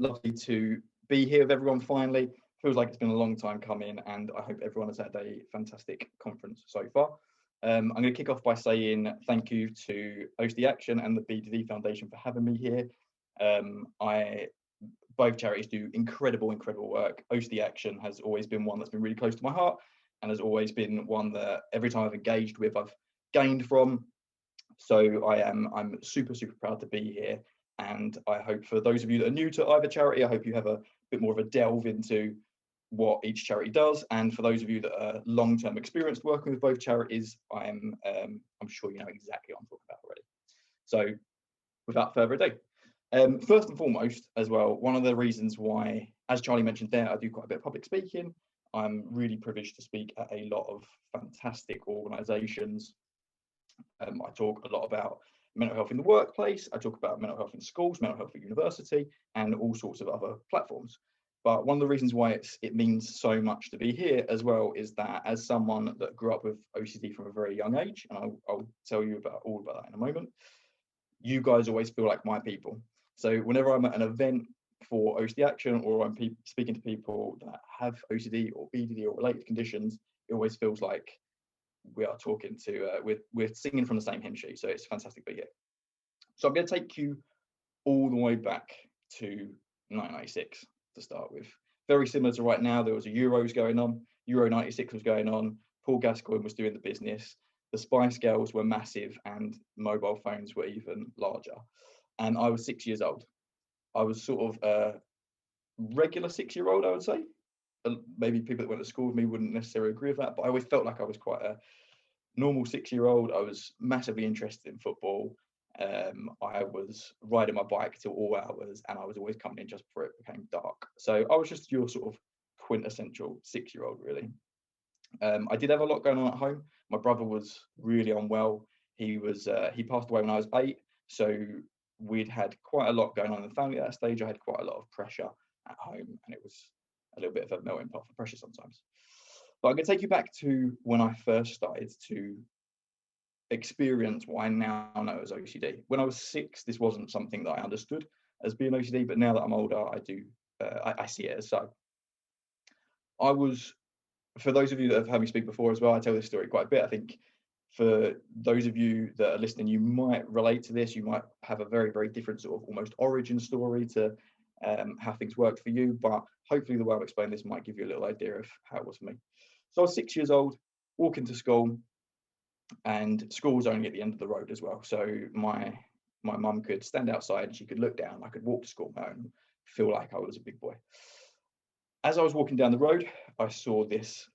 Lovely to be here with everyone finally. Feels like it's been a long time coming, and I hope everyone has had a fantastic conference so far. I'm going to kick off by saying thank you to OCD Action and the BDD Foundation for having me here. Both charities do incredible work. OCD Action has always been one that's been really close to my heart, and has always been one that every time I've engaged with, I've gained from. So I'm super proud to be here. And I hope for those of you that are new to either charity, I hope you have a bit more of a delve into what each charity does. And for those of you that are long-term experienced working with both charities, I'm sure you know exactly what I'm talking about already. So without further ado, first and foremost as well, one of the reasons why, as Charlie mentioned there, I do quite a bit of public speaking. I'm really privileged to speak at a lot of fantastic organisations. I talk a lot about mental health in the workplace, I talk about mental health in schools, mental health at university, and all sorts of other platforms. But one of the reasons why it means so much to be here as well is that as someone that grew up with OCD from a very young age, and I'll tell you all about that in a moment, you guys always feel like my people. So whenever I'm at an event for OCD Action, or I'm speaking to people that have OCD or BDD or related conditions, it always feels like we are talking to, we're singing from the same hymn sheet. So it's fantastic to be here. So I'm going to take you all the way back to 1996 to start with. Very similar to right now, there was a Euros going on. Euro 96 was going on. Paul Gascoigne was doing the business. The Spice Girls were massive, and mobile phones were even larger. And I was 6 years old. I was sort of a regular 6-year-old, I would say. Maybe people that went to school with me wouldn't necessarily agree with that, but I always felt like I was quite a normal 6-year-old. I was massively interested in football. I was riding my bike till all hours, and I was always coming in just before it became dark. So I was just your sort of quintessential 6-year-old, really. I did have a lot going on at home. My brother was really unwell. He passed away when I was 8, so we'd had quite a lot going on in the family at that stage. I had quite a lot of pressure at home, and it was a little bit of a melting pot for pressure sometimes. But I'm going to take you back to when I first started to experience what I now know as OCD. When I was 6, this wasn't something that I understood as being OCD, but now that I'm older, I see it as so. For those of you that have heard me speak before as well, I tell this story quite a bit. I think for those of you that are listening, you might relate to this. You might have a very different sort of almost origin story to how things worked for you, but hopefully the way I've explained this might give you a little idea of how it was for me. So I was 6 years old, walking to school, and school was only at the end of the road as well. So my mum could stand outside and she could look down. I could walk to school and feel like I was a big boy. As I was walking down the road, I saw this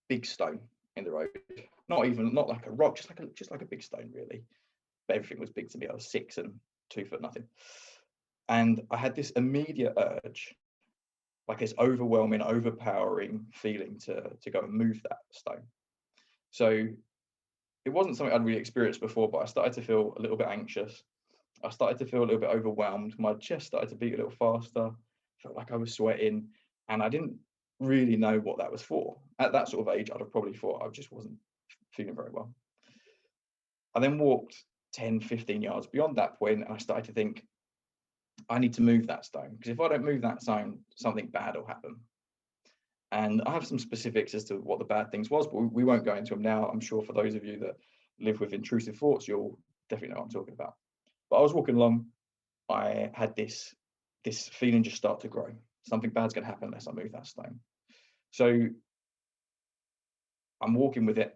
big stone in the road. Not like a rock, just like a big stone, really. But everything was big to me. I was 6 and 2 foot nothing. And I had this immediate urge, like this overwhelming, overpowering feeling to go and move that stone. So it wasn't something I'd really experienced before, but I started to feel a little bit anxious. I started to feel a little bit overwhelmed. My chest started to beat a little faster. Felt like I was sweating, and I didn't really know what that was for. At that sort of age, I'd have probably thought I just wasn't feeling very well. I then walked 10, 15 yards beyond that point, and I started to think, I need to move that stone, because if I don't move that stone, something bad will happen. And I have some specifics as to what the bad things was, but we won't go into them now. I'm sure for those of you that live with intrusive thoughts, you'll definitely know what I'm talking about. But I was walking along, I had this feeling just start to grow. Something bad's going to happen unless I move that stone. So I'm walking with it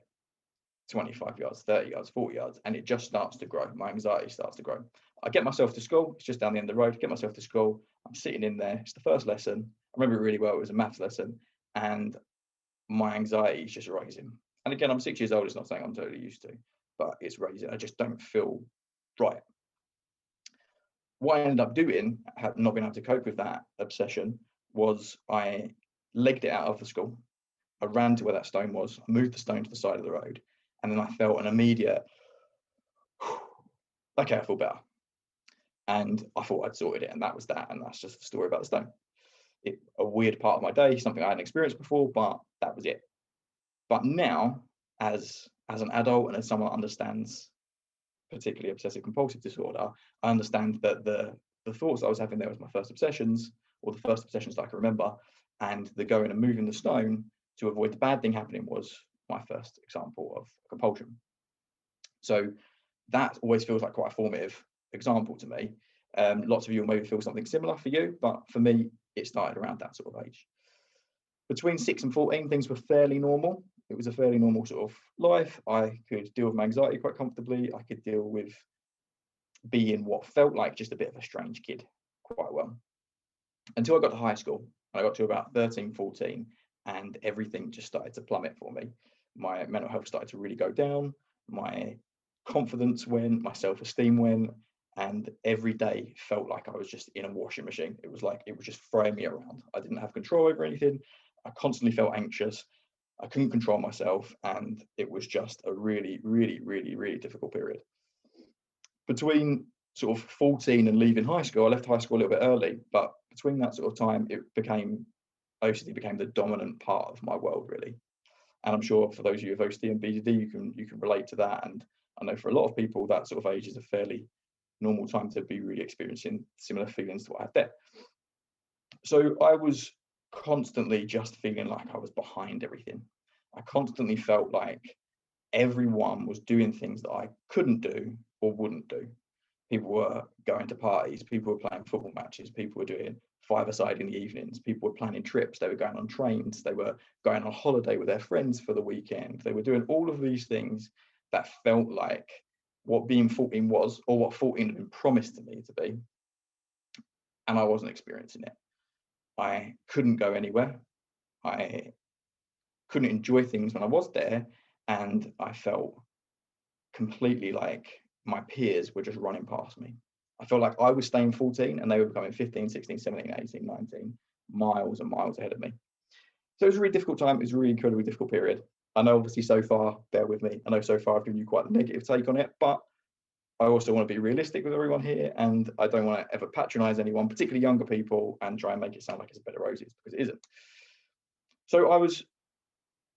25 yards, 30 yards, 40 yards, and it just starts to grow. My anxiety starts to grow. I get myself to school. It's just down the end of the road. Get myself to school. I'm sitting in there. It's the first lesson. I remember it really well. It was a maths lesson, and my anxiety is just rising. And again, I'm 6 years old. It's not something I'm totally used to, but it's rising. I just don't feel right. What I ended up doing, not being able to cope with that obsession, was I legged it out of the school. I ran to where that stone was, I moved the stone to the side of the road, and then I felt an immediate, okay, I feel better. And I thought I'd sorted it, and that was that, and that's just the story about the stone. A weird part of my day, something I hadn't experienced before, but that was it. But now, as an adult and as someone that understands particularly obsessive compulsive disorder, I understand that the the thoughts I was having there was my first obsessions, or the first obsessions that I can remember, and the going and moving the stone to avoid the bad thing happening was my first example of compulsion. So that always feels like quite a formative example to me. Lots of you will maybe feel something similar for you, but for me, it started around that sort of age. Between 6 and 14, things were fairly normal. It was a fairly normal sort of life. I could deal with my anxiety quite comfortably. I could deal with being what felt like just a bit of a strange kid quite well. Until I got to high school. I got to about 13, 14, and everything just started to plummet for me. My mental health started to really go down. My confidence went, my self-esteem went, and every day felt like I was just in a washing machine. It was like it was just throwing me around. I didn't have control over anything. I constantly felt anxious. I couldn't control myself, and it was just a really, really, really, really difficult period. Between sort of 14 and leaving high school, I left high school a little bit early, but between that sort of time, OCD became the dominant part of my world, really. And I'm sure for those of you with OCD and BDD, you can relate to that. And I know for a lot of people, that sort of age is a fairly normal time to be really experiencing similar feelings to what I had there. So I was constantly just feeling like I was behind everything. I constantly felt like everyone was doing things that I couldn't do or wouldn't do. People were going to parties, people were playing football matches, people were doing five-a-side in the evenings, people were planning trips, they were going on trains, they were going on holiday with their friends for the weekend, they were doing all of these things that felt like what being 14 was, or what 14 had been promised to me to be, and I wasn't experiencing it. I couldn't go anywhere, I couldn't enjoy things when I was there, and I felt completely like my peers were just running past me. I felt like I was staying 14 and they were becoming 15, 16, 17, 18, 19, miles and miles ahead of me. So it was a really difficult time. It was a really incredibly difficult period. I know obviously so far, bear with me, I know so far I've given you quite a negative take on it, but I also want to be realistic with everyone here, and I don't want to ever patronize anyone, particularly younger people, and try and make it sound like it's a bed of roses, because it isn't. So I was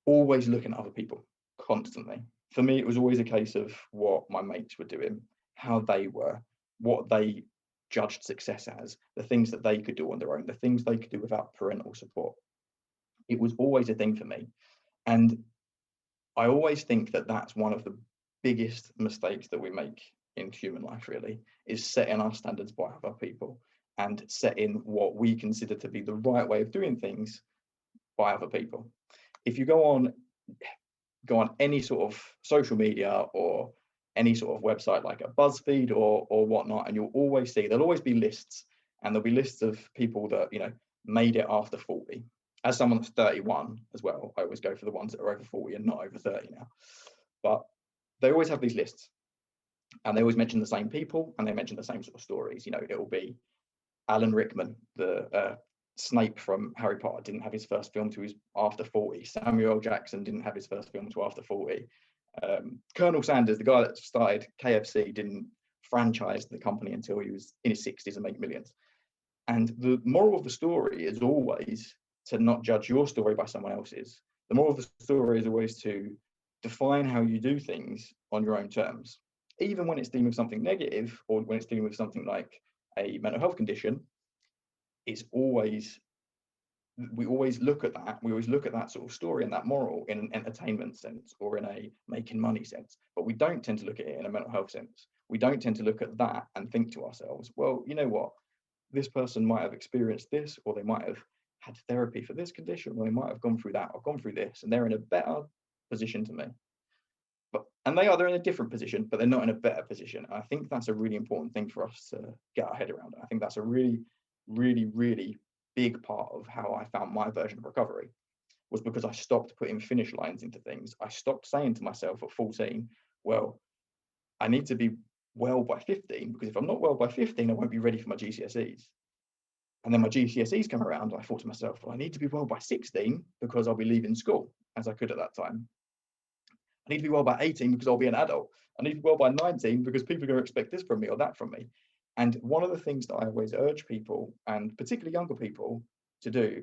always looking at other people constantly. For me, it was always a case of what my mates were doing, how they were, what they judged success as, the things that they could do on their own, the things they could do without parental support. It was always a thing for me. And I always think that that's one of the biggest mistakes that we make in human life, really, is setting our standards by other people and setting what we consider to be the right way of doing things by other people. If you go on any sort of social media or any sort of website like a BuzzFeed or whatnot, and you'll always see, there'll always be lists, and there'll be lists of people that, you know, made it after 40. As someone that's 31 as well, I always go for the ones that are over 40 and not over 30 now. But they always have these lists, and they always mention the same people, and they mention the same sort of stories. You know, it will be Alan Rickman, the Snape from Harry Potter, didn't have his first film till he was after 40. Samuel L. Jackson didn't have his first film till after 40. Colonel Sanders, the guy that started KFC, didn't franchise the company until he was in his 60s and make millions. And the moral of the story is always to not judge your story by someone else's. The moral of the story is always to define how you do things on your own terms. Even when it's dealing with something negative, or when it's dealing with something like a mental health condition, we always look at that sort of story and that moral in an entertainment sense or in a making money sense, but we don't tend to look at it in a mental health sense. We don't tend to look at that and think to ourselves, well, you know what, this person might have experienced this, or they might have had therapy for this condition, or they might have gone through that or gone through this, and they're in a better position to me. They're in a different position, but they're not in a better position. And I think that's a really important thing for us to get our head around. I think that's a really, really, really big part of how I found my version of recovery, was because I stopped putting finish lines into things. I stopped saying to myself at 14, well, I need to be well by 15, because if I'm not well by 15, I won't be ready for my GCSEs. And then my GCSEs come around, and I thought to myself, well, I need to be well by 16 because I'll be leaving school, as I could at that time. I need to be well by 18 because I'll be an adult. I need to be well by 19 because people are going to expect this from me or that from me. And one of the things that I always urge people, and particularly younger people, to do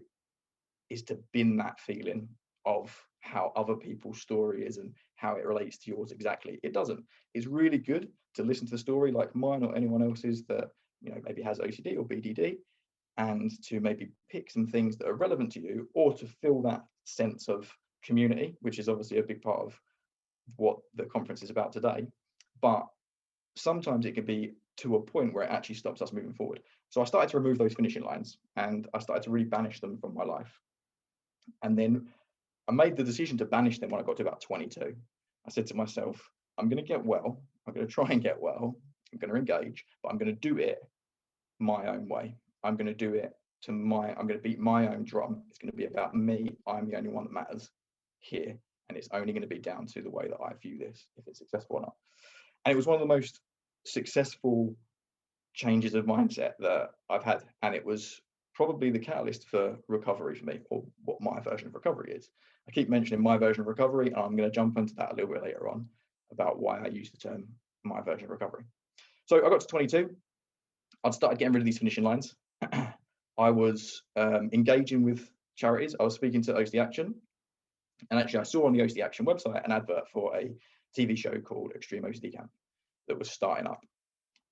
is to bin that feeling of how other people's story is and how it relates to yours exactly. It doesn't. It's really good to listen to the story like mine or anyone else's that maybe has OCD or BDD, and to maybe pick some things that are relevant to you, or to feel that sense of community, which is obviously a big part of what the conference is about today. But sometimes it can be to a point where it actually stops us moving forward. So I started to remove those finishing lines, and I started to really banish them from my life. And then I made the decision to banish them when I got to about 22. I said to myself, I'm going to get well. I'm going to try and get well. I'm going to engage, but I'm going to do it my own way. I'm going to do it I'm going to beat my own drum. It's going to be about me. I'm the only one that matters here. And it's only going to be down to the way that I view this, if it's successful or not. And it was one of the most successful changes of mindset that I've had. And it was probably the catalyst for recovery for me, or what my version of recovery is. I keep mentioning my version of recovery, and I'm going to jump into that a little bit later on about why I use the term my version of recovery. So I got to 22. I'd started getting rid of these finishing lines. I was engaging with charities. I was speaking to OCD Action. And actually, I saw on the OCD Action website an advert for a TV show called Extreme OCD Camp that was starting up.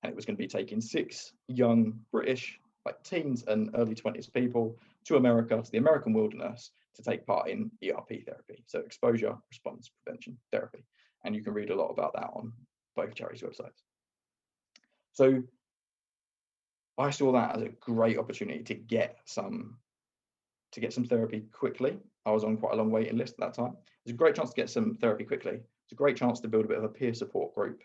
And it was going to be taking 6 young British, like teens and early 20s people, to America, to the American wilderness, to take part in ERP therapy, so exposure response prevention therapy. And you can read a lot about that on both charities' websites. So I saw that as a great opportunity to get some therapy quickly. I was on quite a long waiting list at that time. It was a great chance to get some therapy quickly. It's a great chance to build a bit of a peer support group,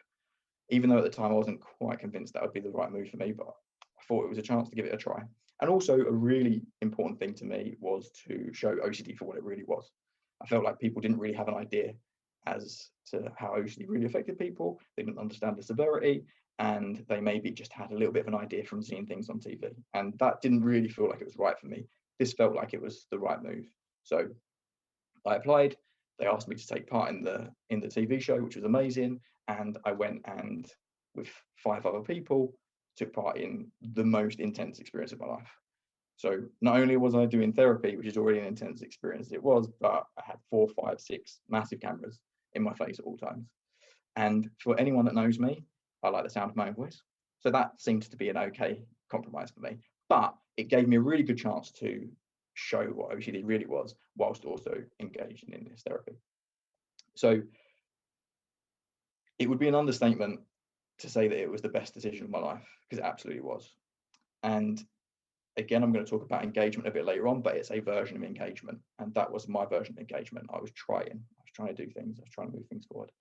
even though at the time I wasn't quite convinced that would be the right move for me, but I thought it was a chance to give it a try. And also a really important thing to me was to show OCD for what it really was. I felt like people didn't really have an idea as to how OCD really affected people. They didn't understand the severity, and they maybe just had a little bit of an idea from seeing things on TV. And that didn't really feel like it was right for me. This felt like it was the right move. So I applied. They asked me to take part in the TV show, which was amazing. And I went and, with 5 other people, took part in the most intense experience of my life. So not only was I doing therapy, which is already an intense experience, it was, but I had 4, 5, 6 massive cameras in my face at all times. And for anyone that knows me, I like the sound of my own voice. So that seems to be an okay compromise for me. But it gave me a really good chance to show what OCD really was, whilst also engaging in this therapy. So it would be an understatement to say that it was the best decision of my life, because it absolutely was. And again, I'm going to talk about engagement a bit later on, but it's a version of engagement. And that was my version of engagement. I was trying to do things. I was trying to move things forward.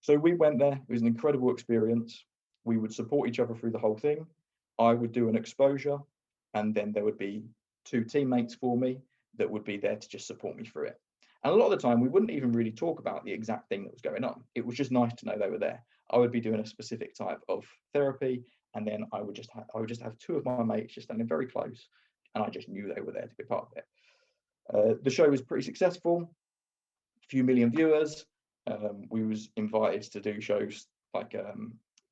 So we went there. It was an incredible experience. We would support each other through the whole thing. I would do an exposure, and then there would be 2 teammates for me that would be there to just support me through it. And a lot of the time, we wouldn't even really talk about the exact thing that was going on. It was just nice to know they were there. I would be doing a specific type of therapy, and then I would just have 2 of my mates just standing very close, and I just knew they were there to be part of it. The show was pretty successful, a few million viewers. We was invited to do shows like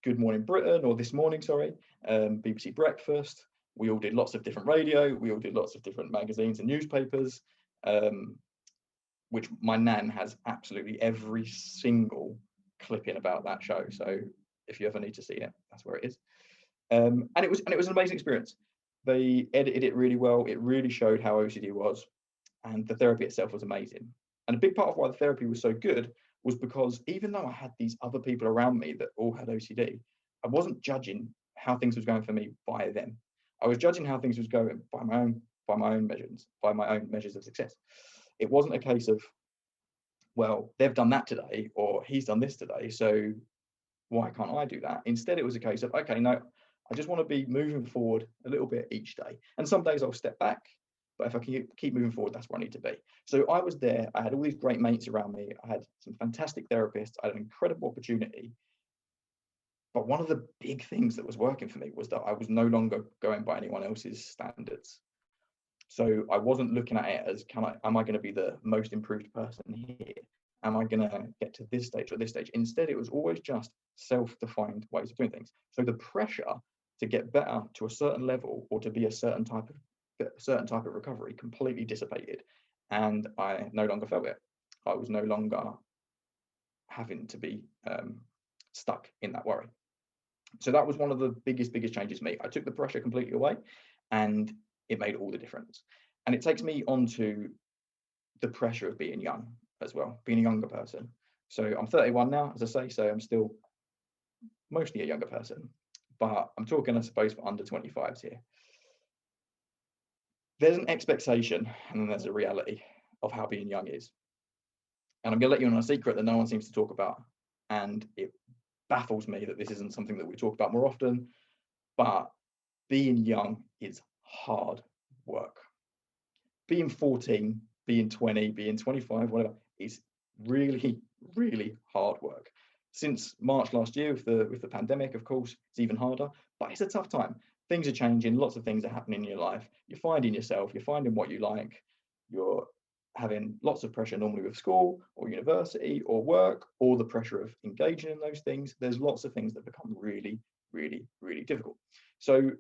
Good Morning Britain, or This Morning, sorry, BBC Breakfast. We all did lots of different radio. We all did lots of different magazines and newspapers, which my nan has absolutely every single clipping about that show. So if you ever need to see it, that's where it is. And it was an amazing experience. They edited it really well. It really showed how OCD was, and the therapy itself was amazing. And a big part of why the therapy was so good was because even though I had these other people around me that all had OCD, I wasn't judging how things was going for me by them. I was judging how things was going by my own measures of success. It wasn't a case of, well, they've done that today, or he's done this today, so why can't I do that? Instead, it was a case of, okay, no, I just want to be moving forward a little bit each day. And some days I'll step back, but if I can keep moving forward, that's where I need to be. So I was there. I had all these great mates around me. I had some fantastic therapists. I had an incredible opportunity. But one of the big things that was working for me was that I was no longer going by anyone else's standards. So I wasn't looking at it as, am I going to be the most improved person here? Am I going to get to this stage or this stage? Instead, it was always just self-defined ways of doing things. So the pressure to get better to a certain level, or to be a certain type of recovery, completely dissipated, and I no longer felt it. I was no longer having to be stuck in that worry. So that was one of the biggest changes for me. I took the pressure completely away, and it made all the difference. And it takes me onto the pressure of being young as well, being a younger person. So I'm 31 now, as I say, so I'm still mostly a younger person, but I'm talking, I suppose, for under 25s here. There's an expectation and then there's a reality of how being young is. And I'm going to let you in on a secret that no one seems to talk about. And it baffles me that this isn't something that we talk about more often, but being young is hard work. Being 14, being 20, being 25, whatever, is really, really hard work. Since March last year with the pandemic, of course, it's even harder, but it's a tough time. Things are changing, lots of things are happening in your life. You're finding yourself, you're finding what you like, you're having lots of pressure normally with school or university or work, or the pressure of engaging in those things. There's lots of things that become really, really, really difficult. So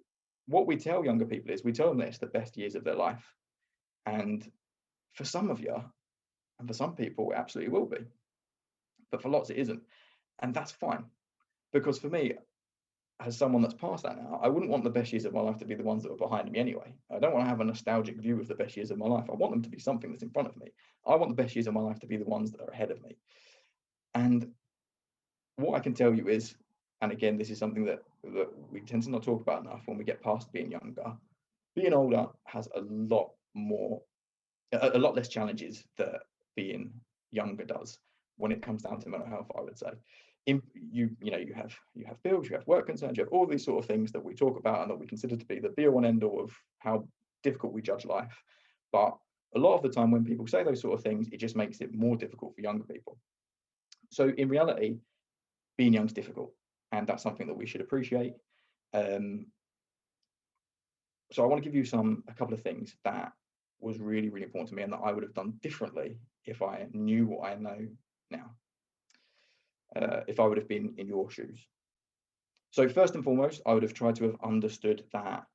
what we tell younger people is we tell them that it's the best years of their life. And for some of you, and for some people, it absolutely will be. But for lots, it isn't. And that's fine. Because for me, as someone that's past that now, I wouldn't want the best years of my life to be the ones that were behind me anyway. I don't want to have a nostalgic view of the best years of my life. I want them to be something that's in front of me. I want the best years of my life to be the ones that are ahead of me. And what I can tell you is, and again, this is something that we tend to not talk about enough when we get past being younger, being older has a lot less challenges that being younger does when it comes down to mental health, I would say. You have bills, you have work concerns, you have all these sort of things that we talk about and that we consider to be the be all and end all of how difficult we judge life. But a lot of the time when people say those sort of things, it just makes it more difficult for younger people. So in reality, being young is difficult, and that's something that we should appreciate. So I want to give you a couple of things that was really, really important to me and that I would have done differently if I knew what I know now, if I would have been in your shoes. So first and foremost, I would have tried to have understood that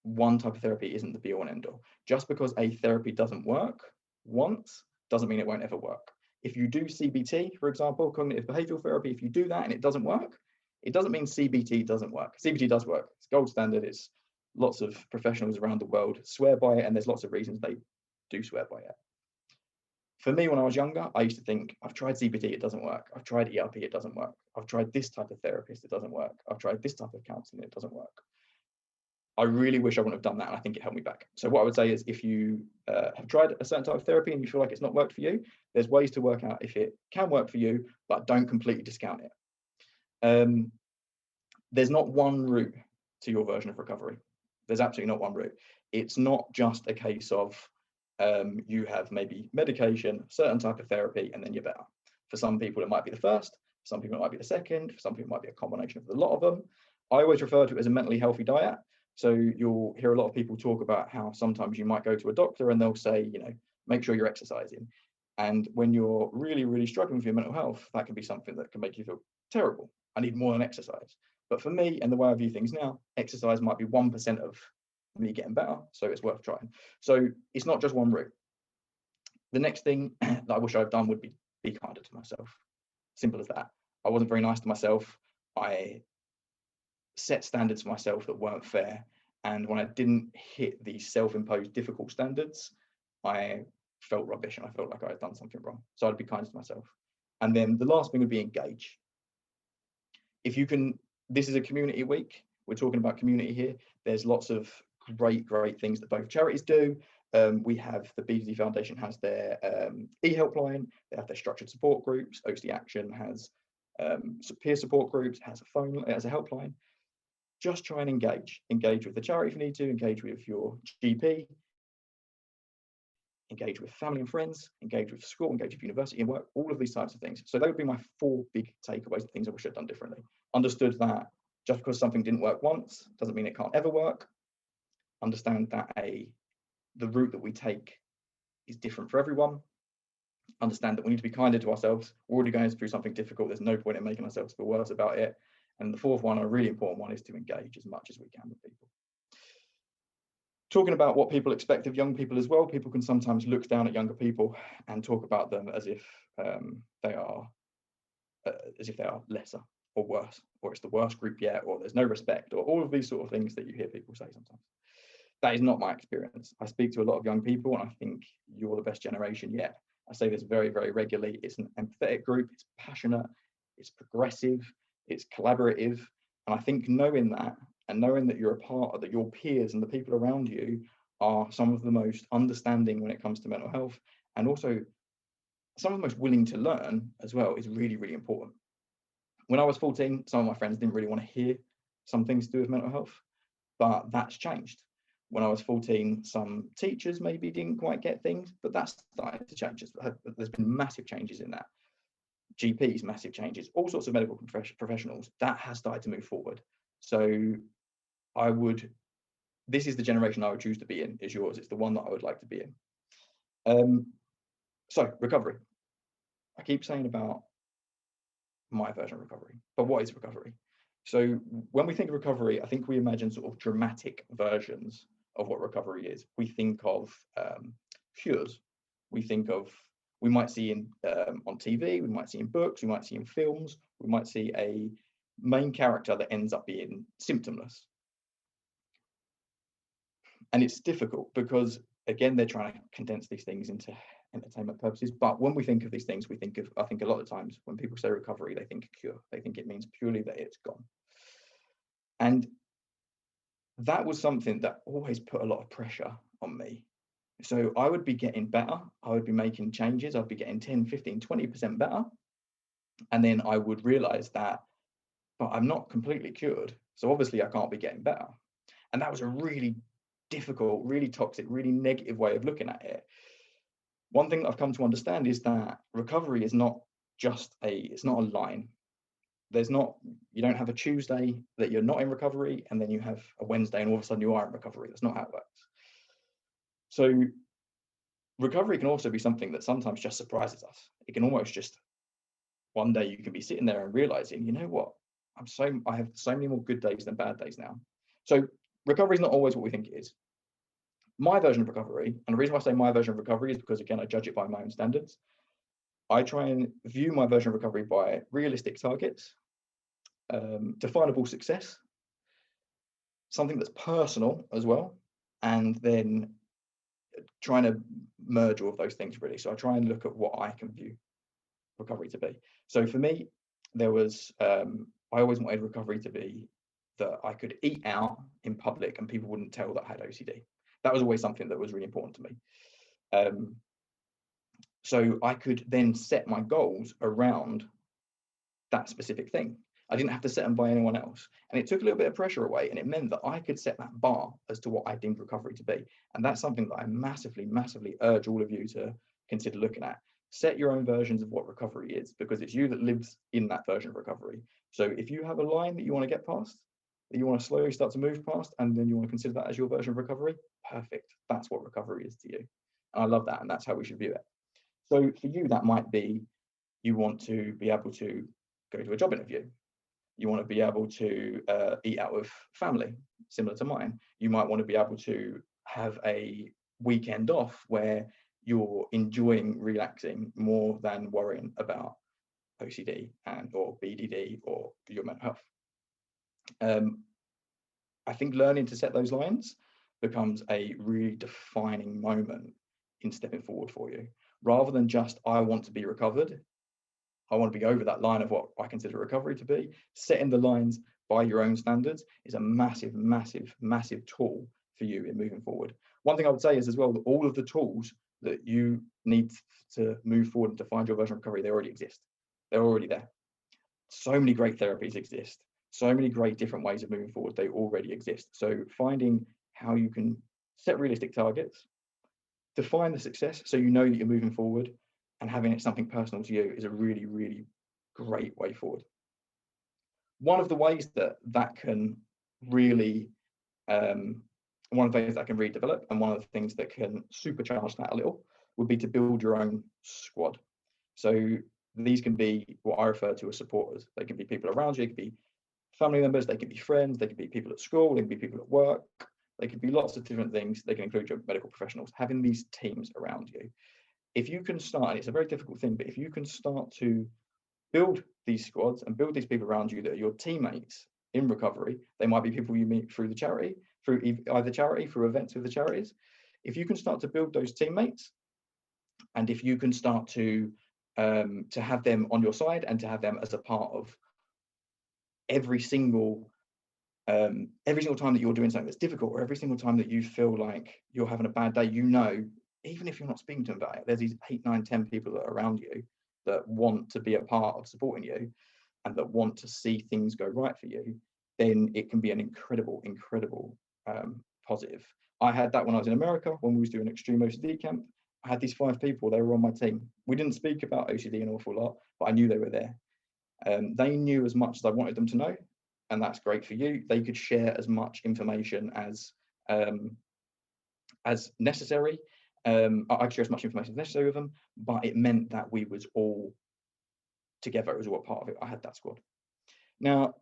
one type of therapy isn't the be all and end all. Just because a therapy doesn't work once doesn't mean it won't ever work. If you do CBT, for example, cognitive behavioral therapy, if you do that and it doesn't work, it doesn't mean CBT doesn't work. CBT does work. It's gold standard. It's lots of professionals around the world swear by it, and there's lots of reasons they do swear by it. For me, when I was younger, I used to think, I've tried CBT, it doesn't work. I've tried ERP, it doesn't work. I've tried this type of therapist, it doesn't work. I've tried this type of counseling, it doesn't work. I really wish I wouldn't have done that, and I think it held me back. So what I would say is, if you have tried a certain type of therapy and you feel like it's not worked for you, there's ways to work out if it can work for you, but don't completely discount it. There's not one route to your version of recovery. There's absolutely not one route. It's not just a case of you have maybe medication, a certain type of therapy, and then you're better. For some people, it might be the first. For some people, it might be the second. For some people, it might be a combination of a lot of them. I always refer to it as a mentally healthy diet. So you'll hear a lot of people talk about how sometimes you might go to a doctor and they'll say, make sure you're exercising. And when you're really, really struggling with your mental health, that can be something that can make you feel terrible. I need more than exercise. But for me, and the way I view things now, exercise might be 1% of me getting better, so it's worth trying. So it's not just one route. The next thing that I wish I'd done would be kinder to myself. Simple as that. I wasn't very nice to myself. I set standards for myself that weren't fair, and when I didn't hit these self-imposed difficult standards, I felt rubbish and I felt like I had done something wrong. So I'd be kind to myself. And then the last thing would be engage. If you can, this is a community week. We're talking about community here. There's lots of great things that both charities do. We have the OCD Foundation has their e-helpline. They have their structured support groups. OCD Action has peer support groups, has a phone, has a helpline. Just try and engage with the charity if you need to, engage with your GP, engage with family and friends, engage with school, engage with university and work, all of these types of things. So that would be my 4 big takeaways of things I wish I'd done differently. Understood that just because something didn't work once doesn't mean it can't ever work. Understand that the route that we take is different for everyone. Understand that we need to be kinder to ourselves. We're already going through something difficult. There's no point in making ourselves feel worse about it. And the 4th one, a really important one, is to engage as much as we can with people. Talking about what people expect of young people as well, people can sometimes look down at younger people and talk about them as if they are as if they are lesser or worse, or it's the worst group yet, or there's no respect, or all of these sort of things that you hear people say sometimes. That is not my experience. I speak to a lot of young people, and I think you're the best generation yet. I say this very, very regularly. It's an empathetic group, it's passionate, it's progressive, it's collaborative. And I think knowing that, and knowing that you're a part of that, your peers and the people around you are some of the most understanding when it comes to mental health, and also some of the most willing to learn as well, is really, really important. When I was 14, some of my friends didn't really want to hear some things to do with mental health, but that's changed. When I was 14, some teachers maybe didn't quite get things, but that's started to change. There's been massive changes in that. GPs, massive changes, all sorts of medical professionals, that has started to move forward. So this is the generation I would choose to be in, is yours. It's the one that I would like to be in. So recovery. I keep saying about my version of recovery, but what is recovery? So when we think of recovery, I think we imagine sort of dramatic versions of what recovery is. We think of cures. We might see on TV, we might see in books, we might see in films, we might see a main character that ends up being symptomless. And it's difficult because, again, they're trying to condense these things into entertainment purposes. But when we think of these things, I think a lot of times when people say recovery, they think cure. They think it means purely that it's gone. And that was something that always put a lot of pressure on me. So I would be getting better. I would be making changes. I'd be getting 10, 15, 20% better. And then I would realize that, but I'm not completely cured. So obviously I can't be getting better. And that was a really difficult, really toxic, really negative way of looking at it. One thing that I've come to understand is that recovery is not just it's not a line. You don't have a Tuesday that you're not in recovery, and then you have a Wednesday and all of a sudden you are in recovery. That's not how it works. So recovery can also be something that sometimes just surprises us. It can almost just, one day you can be sitting there and realizing, you know what, I have so many more good days than bad days now. So recovery is not always what we think it is. My version of recovery, and the reason why I say my version of recovery is because, again, I judge it by my own standards. I try and view my version of recovery by realistic targets, definable success, something that's personal as well, and then trying to merge all of those things, really. So I try and look at what I can view recovery to be. So for me, there was, I always wanted recovery to be that I could eat out in public and people wouldn't tell that I had OCD. That was always something that was really important to me. So I could then set my goals around that specific thing. I didn't have to set them by anyone else. And it took a little bit of pressure away, and it meant that I could set that bar as to what I deemed recovery to be. And that's something that I massively, massively urge all of you to consider looking at. Set your own versions of what recovery is, because it's you that lives in that version of recovery. So if you have a line that you want to get past, that you want to slowly start to move past, and then you want to consider that as your version of recovery, perfect. That's what recovery is to you. And I love that, and that's how we should view it. So for you, that might be, you want to be able to go to a job interview. You want to be able to eat out with family, similar to mine. You might want to be able to have a weekend off where you're enjoying relaxing more than worrying about OCD or BDD or your mental health. I think learning to set those lines becomes a really defining moment in stepping forward for you. Rather than just, I want to be recovered, I want to be over that line of what I consider recovery to be. Setting the lines by your own standards is a massive, massive, massive tool for you in moving forward. One thing I would say is as well, that all of the tools that you need to move forward and to find your version of recovery, they already exist. They're already there. So many great therapies exist. So many great different ways of moving forward, they already exist. So finding how you can set realistic targets, define the success so you know that you're moving forward, and having it something personal to you is a really, really great way forward. One of the ways that can really, one of the things that can really develop, and one of the things that can supercharge that a little, would be to build your own squad. So these can be what I refer to as supporters. They can be people around you, they can be family members, they can be friends, they can be people at school, they can be people at work, they can be lots of different things. They can include your medical professionals, having these teams around you. If you can start, and it's a very difficult thing, but if you can start to build these squads and build these people around you that are your teammates in recovery. They might be people you meet through the charity, through either charity, through events with the charities. If you can start to build those teammates, and if you can start to have them on your side and to have them as a part of every single time that you're doing something that's difficult, or every single time that you feel like you're having a bad day, you know, even if you're not speaking to them about it, there's these 8, 9, 10 people that are around you that want to be a part of supporting you and that want to see things go right for you, then it can be an incredible positive. I had that when I was in America, when we was doing extreme OCD camp. I had these 5 people, they were on my team. We didn't speak about OCD an awful lot, but I knew they were there. They knew as much as I wanted them to know, and that's great for you. They could share as much information as necessary. I could share as much information as necessary with them, but it meant that we was all together, it was all part of it. I had that squad. Now,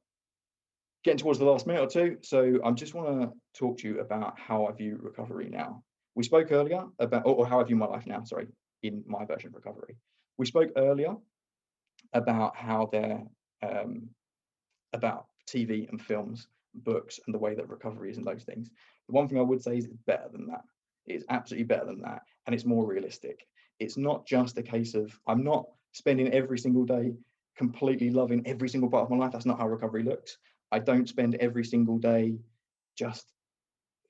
getting towards the last minute or two, so I just want to talk to you about how I view recovery now. We spoke earlier about, or how I view my life now, sorry, in my version of recovery. We spoke earlier about how they're about TV and films, books, and the way that recovery is and those things. The one thing I would say is it's better than that. It's absolutely better than that, and it's more realistic. It's not just a case of, I'm not spending every single day completely loving every single part of my life. That's not how recovery looks. I don't spend every single day just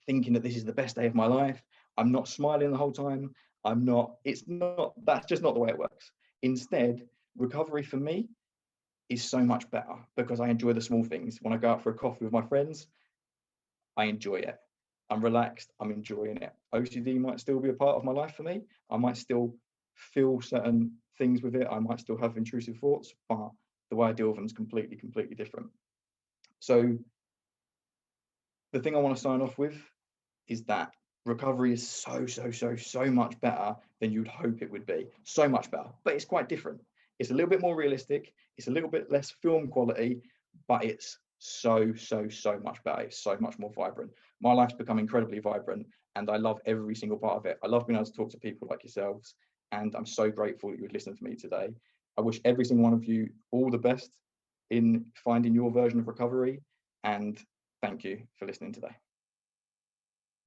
thinking that this is the best day of my life. I'm not smiling the whole time. That's just not the way it works. Instead, recovery for me is so much better because I enjoy the small things. When I go out for a coffee with my friends, I enjoy it. I'm relaxed, I'm enjoying it. OCD might still be a part of my life for me. I might still feel certain things with it. I might still have intrusive thoughts, but the way I deal with them is completely different. So the thing I want to sign off with is that recovery is so much better than you'd hope it would be. So much better, but it's quite different. It's a little bit more realistic. It's a little bit less film quality, but it's so much better. It's so much more vibrant. My life's become incredibly vibrant, and I love every single part of it. I love being able to talk to people like yourselves, and I'm so grateful that you would listen to me today. I wish every single one of you all the best in finding your version of recovery, and thank you for listening today.